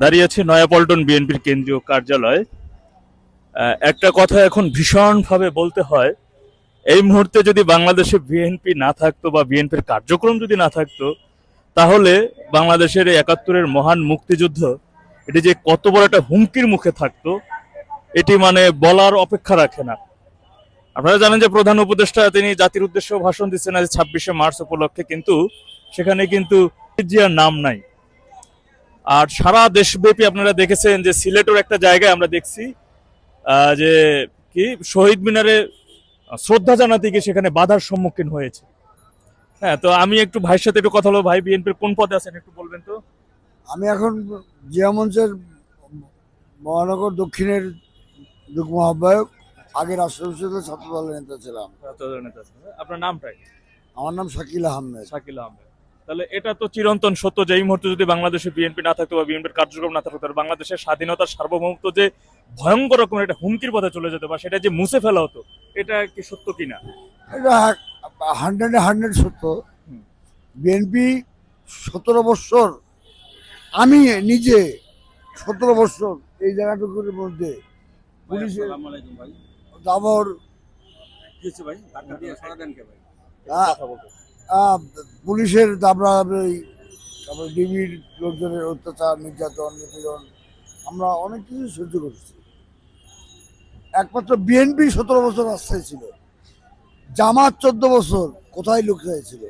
দাঁড়িয়ে আছি নয়াপল্টন বিএনপির কেন্দ্রীয় কার্যালয়। একটা কথা এখন ভীষণভাবে বলতে হয়, এই মুহূর্তে যদি বাংলাদেশে বিএনপি না থাকতো বা বিএনপির কার্যক্রম যদি না থাকতো, তাহলে বাংলাদেশের এই ৭১-এর মহান মুক্তিযুদ্ধ এটি যে কত বড় একটা হুমকির মুখে থাকতো, এটি মানে বলার অপেক্ষা রাখে না। আপনারা জানেন যে প্রধান উপদেষ্টা তিনি জাতির উদ্দেশ্যে ভাষণ দিচ্ছেন আজ ২৬শে মার্চ উপলক্ষে, কিন্তু সেখানে কিন্তু জিয়ার নাম নাই। আর সারা দেশব্যাপী আপনারা দেখেছেন যে সিলেটের একটা জায়গায় আমরা দেখছি যে কি শহীদ মিনারে শ্রদ্ধা জানাতে গিয়ে সেখানে বাধার সম্মুখীন হয়েছে। হ্যাঁ, তো আমি একটু ভাইয়ের সাথে একটু কথা বলবো। ভাই, বিএনপির কোন পদে আছেন একটু বলবেন তো? আমি এখন জিয়া মঞ্চের মহানগর দক্ষিণের যুগ্ম আহ্বায়ক, আগে রাষ্ট্র পরিষদের ছাত্র দলের নেতা ছিলাম। আপনার নামটা? আমার নাম শাকিল আহমেদ। শাকিল আহমেদ। তাহলে এটা তো চিরন্তন সত্য যে এই মুহূর্তে যদি বাংলাদেশে বিএনপি না থাকতো বা বিএনপির কার্যক্রম না থাকতো, তাহলে বাংলাদেশের স্বাধীনতার সার্বভৌমত্ব যে ভয়ঙ্কর রকমের একটা হুমকির পথে চলে যেত বা সেটা যে মুছে ফেলা হতো, এটা কি সত্য কিনা? এটা 100% সত্য। বিএনপি 17 বছর, আমি নিজে 17 বছর এই জায়গাটুকুর মধ্যে পুলিশের দাবর, পুলিশের দাবরাদাবি, তারপর ডিবির লোকজনের অত্যাচার, নির্যাতন, নিপীড়ন, আমরা অনেক কিছু সহ্য করেছি। একমাত্র বিএনপি 17 বছর রাস্তায় ছিল, জামাত 14 বছর কোথায় লুকিয়ে ছিল?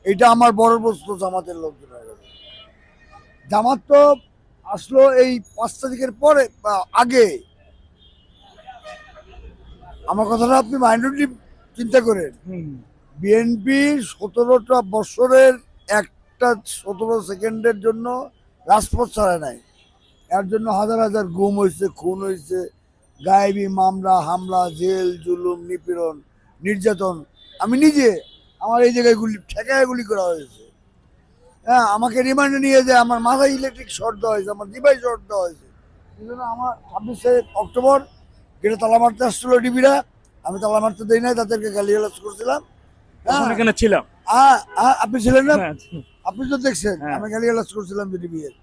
এটা আমার বড় প্রশ্ন জামাতের লোকজনের কাছে। জামাত তো আসলো এই 5 তারিখের পরে বা আগে। আমার কথাটা আপনি মাইনরিটি চিন্তা করেন। বিএনপি 17টা বছরের একটা 17 সেকেন্ডের জন্য রাজপথ ছাড়ে নাই। এর জন্য হাজার হাজার গুম হয়েছে, খুন হয়েছে, গায়েবী মামলা, হামলা, জেল, জুলুম, নিপীড়ন, নির্যাতন। আমি নিজে আমার এই জায়গায় ঠেকায় গুলি করা হয়েছে। হ্যাঁ, আমাকে রিমান্ডে নিয়ে যায়, আমার মাথায় ইলেকট্রিক শর্ট দেওয়া হয়েছে, আমার ডিভাইস শর্ট দেওয়া হয়েছে। এই জন্য আমার 26শে অক্টোবর গেটে তালা মারতে আসছিল ডিবিরা, আমি তালা মারতে দেই নাই, তাদেরকে গালিগালাজ করছিলাম। এখানে ছিলাম। আপনি ছিলেন না? আপনি তো দেখছেন আমি গালিগালাজ করছিলাম ডিবি এর।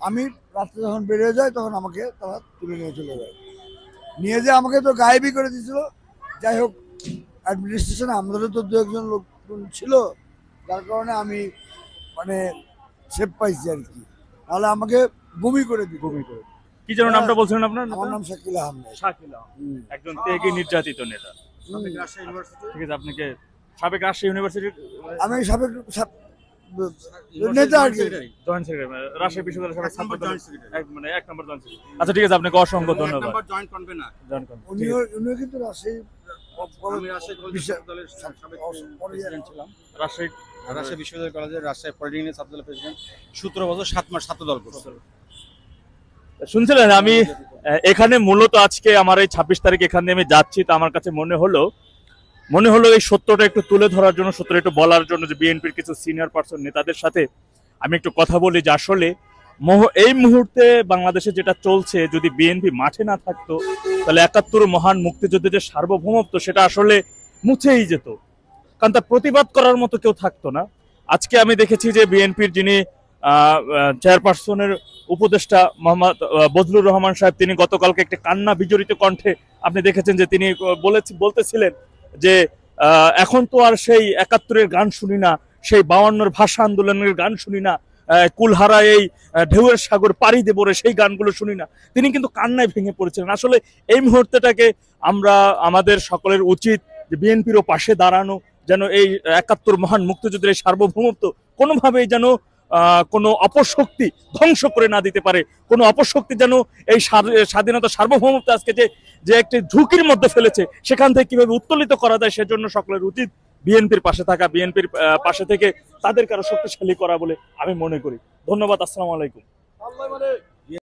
আমি রাত্রে যখন বেরিয়ে যাই তখন আমাকে তারা তুলে নিয়ে চলে যায়, নিয়ে যে আমাকে তো গায়েবী করে দিয়েছিল। যাই হোক, অ্যাডমিনিস্ট্রেশনে আমাদেরও তো 2-1 লোকজন ছিল, যার কারণে আমি মানে সেফ পাইছি আর কি, তাহলে আমাকে গুমি করে দিত। কি যেন নামটা বলছিলেন আপনার? আমার নাম শাকিল আহমেদ। শাকিল আহমেদ, একজন ত্যাগী নির্যাতিত নেতা। ঠিক আছে, আপনাকে সাবেক রাজশাহী ইউনিভার্সিটির আমি সাবেক নেতা আর কি, জয়েন্ট সেক্রেটারি, রাজশাহী বিশ্ববিদ্যালয়ের সাবেক ছাত্র দলের মানে 1 নম্বর জয়েন্ট সেক্রেটারি। আচ্ছা, ঠিক আছে, আপনাকে অসংখ্য ধন্যবাদ। উনিও কিন্তু রাজশাহী রাজশাহী বিশ্ববিদ্যালয় কলেজের রাজশাহী পলিটেকনিক ছাত্র দলের প্রেসিডেন্ট, 17 বছর 7 মাস ছাত্র দল করছে। শুনছিলেন, আমি এখানে মূলত আজকে আমার এই 26 তারিখ এখানে আমি যাচ্ছি, তো আমার কাছে মনে হলো এই সত্যটা একটু তুলে ধরার জন্য, সত্যটা একটু বলার জন্য যে বিএনপির কিছু সিনিয়র পার্সন নেতাদের সাথে আমি একটু কথা বলি যে আসলে এই মুহূর্তে বাংলাদেশে যেটা চলছে, যদি বিএনপি মাঠে না থাকতো তাহলে ৭১ মহান মুক্তিযুদ্ধের যে সার্বভৌমত্ব সেটা আসলে মুছেই যেত, কারণ তার প্রতিবাদ করার মতো কেউ থাকতো না। আজকে আমি দেখেছি যে বিএনপির যিনি চেয়ারপারসনের উপদেষ্টা মোহাম্মদ বজলুর রহমান সাহেব, তিনি গতকালকে একটি কান্না বিজড়িত কণ্ঠে আপনি দেখেছেন যে তিনি বলতেছিলেন যে এখন তো আর সেই ৭১-এর গান শুনি না, সেই ৫২-এর ভাষা আন্দোলনের গান শুনি না, কুলহারা এই ঢেউয়ের সাগর পাড়ি দেব রে সেই গানগুলো শুনি না। তিনি কিন্তু কান্নায় ভেঙে পড়েছিলেন। আসলে এই মুহূর্তটাকে আমাদের সকলের উচিত যে বিএনপিরও পাশে দাঁড়ানো, যেন এই ৭১ মহান মুক্তিযুদ্ধের এই সার্বভৌমত্ব কোনোভাবেই যেন কোনো অপশক্তি ধ্বংস করে না দিতে পারে, কোনো অপশক্তি যেন এই স্বাধীনতা সার্বভৌমত্ব আজকে যে একটি ঝুঁকির মধ্যে ফেলেছে সেখান থেকে কিভাবে উত্তোলিত করা যায়, সেজন্য সকলের উচিত বিএনপির পাশে থাকা, বিএনপির পাশে থেকে তাদেরকে আরো শক্তিশালী করা বলে আমি মনে করি। ধন্যবাদ। আসসালামু আলাইকুম।